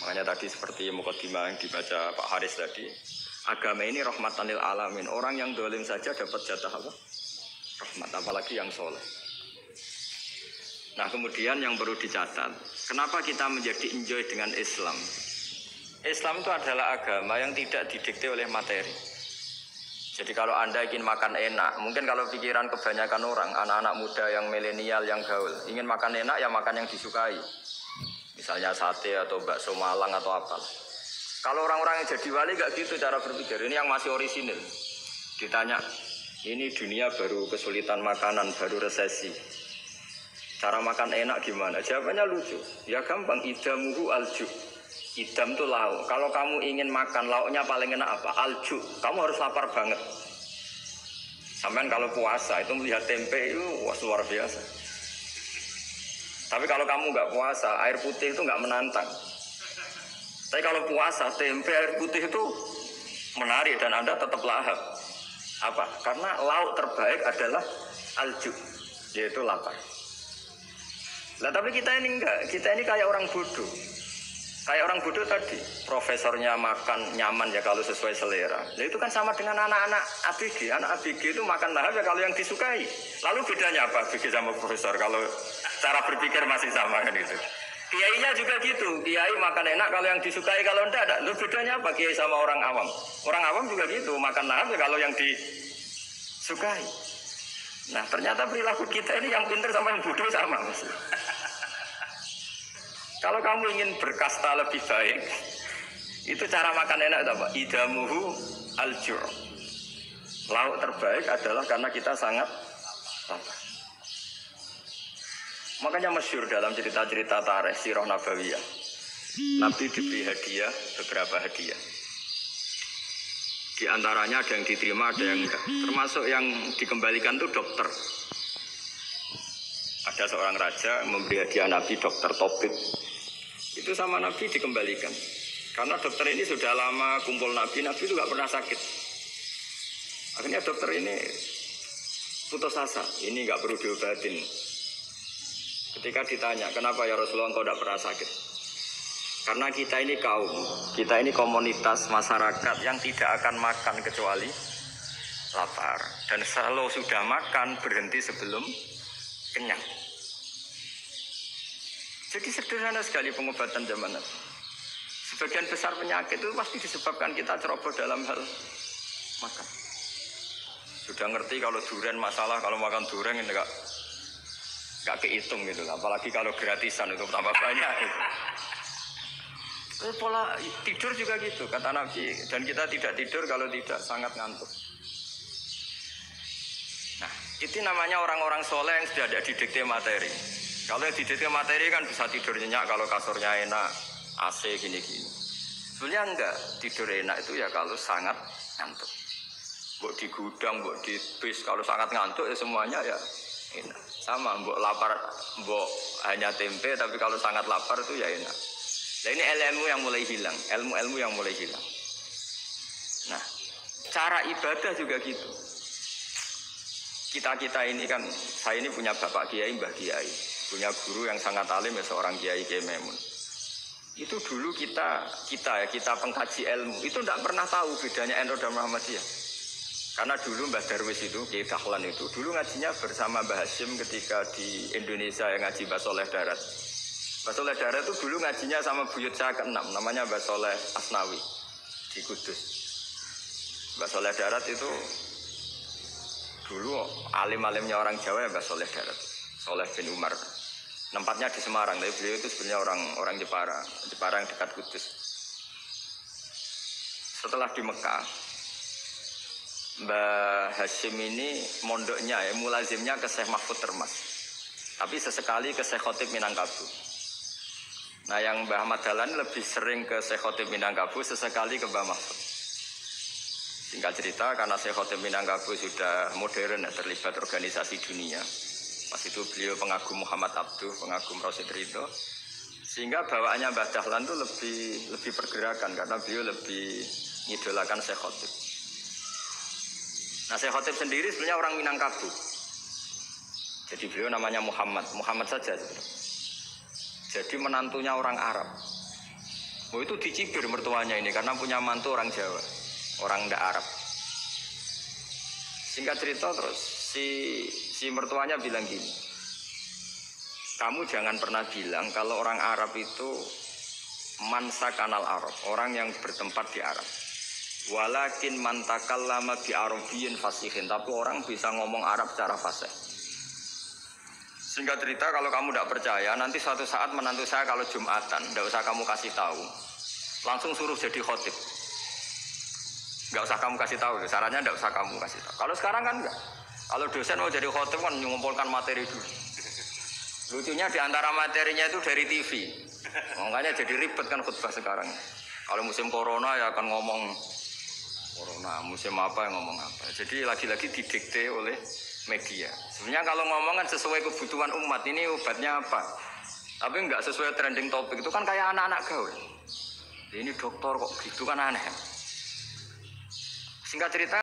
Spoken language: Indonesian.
Makanya tadi seperti mukadimah yang dibaca Pak Haris tadi, agama ini rahmatan lil alamin. Orang yang dolim saja dapat jatah apa? Rahmat, apalagi yang soleh. Nah kemudian yang perlu dicatat, kenapa kita menjadi enjoy dengan Islam? Islam itu adalah agama yang tidak didikte oleh materi. Jadi kalau Anda ingin makan enak, mungkin kalau pikiran kebanyakan orang, anak-anak muda yang milenial, yang gaul, ingin makan enak ya makan yang disukai. Misalnya sate atau bakso Malang atau apa. Kalau orang-orang yang jadi wali gak gitu cara berpikir, ini yang masih orisinil. Ditanya, ini dunia baru kesulitan makanan, baru resesi. Cara makan enak gimana? Jawabannya lucu. Ya gampang, idamuhu alju. Idam itu lauk. Kalau kamu ingin makan lauknya paling enak apa? Alju. Kamu harus lapar banget. Sampai kalau puasa itu melihat tempe itu wah, luar biasa. Tapi kalau kamu nggak puasa, air putih itu nggak menantang. Tapi kalau puasa, tempe air putih itu menarik dan Anda tetap lahap. Apa? Karena lauk terbaik adalah alju, yaitu lapar. Nah tapi kita ini enggak, kita ini kayak orang bodoh. Kayak orang bodoh tadi, profesornya makan nyaman ya kalau sesuai selera. Nah itu kan sama dengan anak-anak ABG. Anak ABG itu makan lahap ya kalau yang disukai. Lalu bedanya apa ABG sama profesor? Kalau cara berpikir masih sama kan itu. Kiainya juga gitu, kiai makan enak kalau yang disukai, kalau enggak ada. Lalu bedanya apa kiai sama orang awam? Orang awam juga gitu, makan lahap ya kalau yang disukai. Nah ternyata perilaku kita ini yang pintar sama yang bodoh sama. Kalau kamu ingin berkasta lebih baik, itu cara makan enak itu apa? Idamuhu aljur. Lauk terbaik adalah karena kita sangat lapar. Makanya masyhur dalam cerita-cerita tarikh sirah nabawiyah. Nabi diberi hadiah, beberapa hadiah. Di antaranya ada yang diterima, ada yang enggak. Termasuk yang dikembalikan itu dokter. Ada seorang raja memberi hadiah Nabi dokter Tobit. Itu sama Nabi dikembalikan. Karena dokter ini sudah lama kumpul Nabi itu nggak pernah sakit. Akhirnya dokter ini putus asa, ini nggak perlu diobatin. Ketika ditanya, kenapa ya Rasulullah engkau tidak pernah sakit? Karena kita ini kaum, kita ini komunitas masyarakat yang tidak akan makan kecuali lapar. Dan selalu sudah makan berhenti sebelum kenyang. Jadi sederhana sekali pengobatan zaman Nabi. Sebagian besar penyakit itu pasti disebabkan kita ceroboh dalam hal makan. Sudah ngerti kalau durian masalah, kalau makan durian ini nggak kehitung gitu lah. Apalagi kalau gratisan itu tambah banyak. Gitu. Pola tidur juga gitu kata Nabi. Dan kita tidak tidur kalau tidak sangat ngantuk. Nah itu namanya orang-orang soleh yang sudah ada didikte materi. Kalau yang didikte materi kan bisa tidur nyenyak kalau kasurnya enak, AC gini-gini. Sebenarnya enggak, tidur enak itu ya kalau sangat ngantuk. Mbok di gudang, mbok di bis, kalau sangat ngantuk ya semuanya ya enak. Sama, mbok lapar, mbok hanya tempe, tapi kalau sangat lapar itu ya enak. Nah ini ilmu yang mulai hilang, ilmu-ilmu yang mulai hilang. Nah, cara ibadah juga gitu. Kita ini kan, saya ini punya bapak kiai, mbah kiai. Punya guru yang sangat alim ya seorang kiai Kiai Maimun. Itu dulu kita pengkaji ilmu itu tidak pernah tahu bedanya NU dan Muhammadiyah. Karena dulu Mbah Darwis itu Kiai Dahlan itu dulu ngajinya bersama Mbah Hashim ketika di Indonesia yang ngaji Mbah Soleh Darat. Mbah Soleh Darat itu dulu ngajinya sama buyut saya ke-6 namanya Mbah Soleh Asnawi di Kudus. Mbah Soleh Darat itu dulu alim-alimnya orang Jawa ya Mbah Soleh Darat, Soleh bin Umar. Tempatnya di Semarang, tapi beliau itu sebenarnya orang Jepara yang dekat Kudus. Setelah di Mekah, Mbah Hashim ini mondoknya ya, mulazimnya ke Syekh Mahfud Termas. Tapi sesekali ke Syekh Khotib Minangkabau. Nah yang Mbah Ahmad Dahlan lebih sering ke Syekh Khotib Minangkabau, sesekali ke Mbah Mahfud. Singkat cerita, karena Syekh Khotib Minangkabau sudah modern ya, terlibat organisasi dunia. Pas itu beliau pengagum Muhammad Abduh, pengagum Rasid Ridho. Sehingga bawaannya Mbah Dahlan itu lebih pergerakan karena beliau lebih ngidolakan Syekh Khotib. Nah Syekh Khotib sendiri sebenarnya orang Minangkabau. Jadi beliau namanya Muhammad saja. Jadi menantunya orang Arab. Oh itu dicibir mertuanya ini karena punya mantu orang Jawa, orang ndak Arab. Singkat cerita terus si mertuanya bilang gini, kamu jangan pernah bilang kalau orang Arab itu mansa kanal Arab, orang yang bertempat di Arab. Walakin mantakallama bi Arabiyyin fasihin, tapi orang bisa ngomong Arab secara fasih. Singkat cerita kalau kamu tidak percaya, nanti suatu saat menantu saya kalau Jumatan, tidak usah kamu kasih tahu, langsung suruh jadi khotib. Nggak usah kamu kasih tahu, sarannya nggak usah kamu kasih tahu. Kalau sekarang kan enggak. Kalau dosen mau jadi khotib kan mengumpulkan materi dulu. Lucunya di antara materinya itu dari TV. Makanya jadi ribet kan khutbah sekarang. Kalau musim corona ya akan ngomong corona, musim apa yang ngomong apa. Jadi lagi-lagi didikte oleh media. Sebenarnya kalau ngomong kan sesuai kebutuhan umat, ini obatnya apa. Tapi nggak sesuai trending topik, itu kan kayak anak-anak gaul. Ini dokter kok gitu kan aneh. Singkat cerita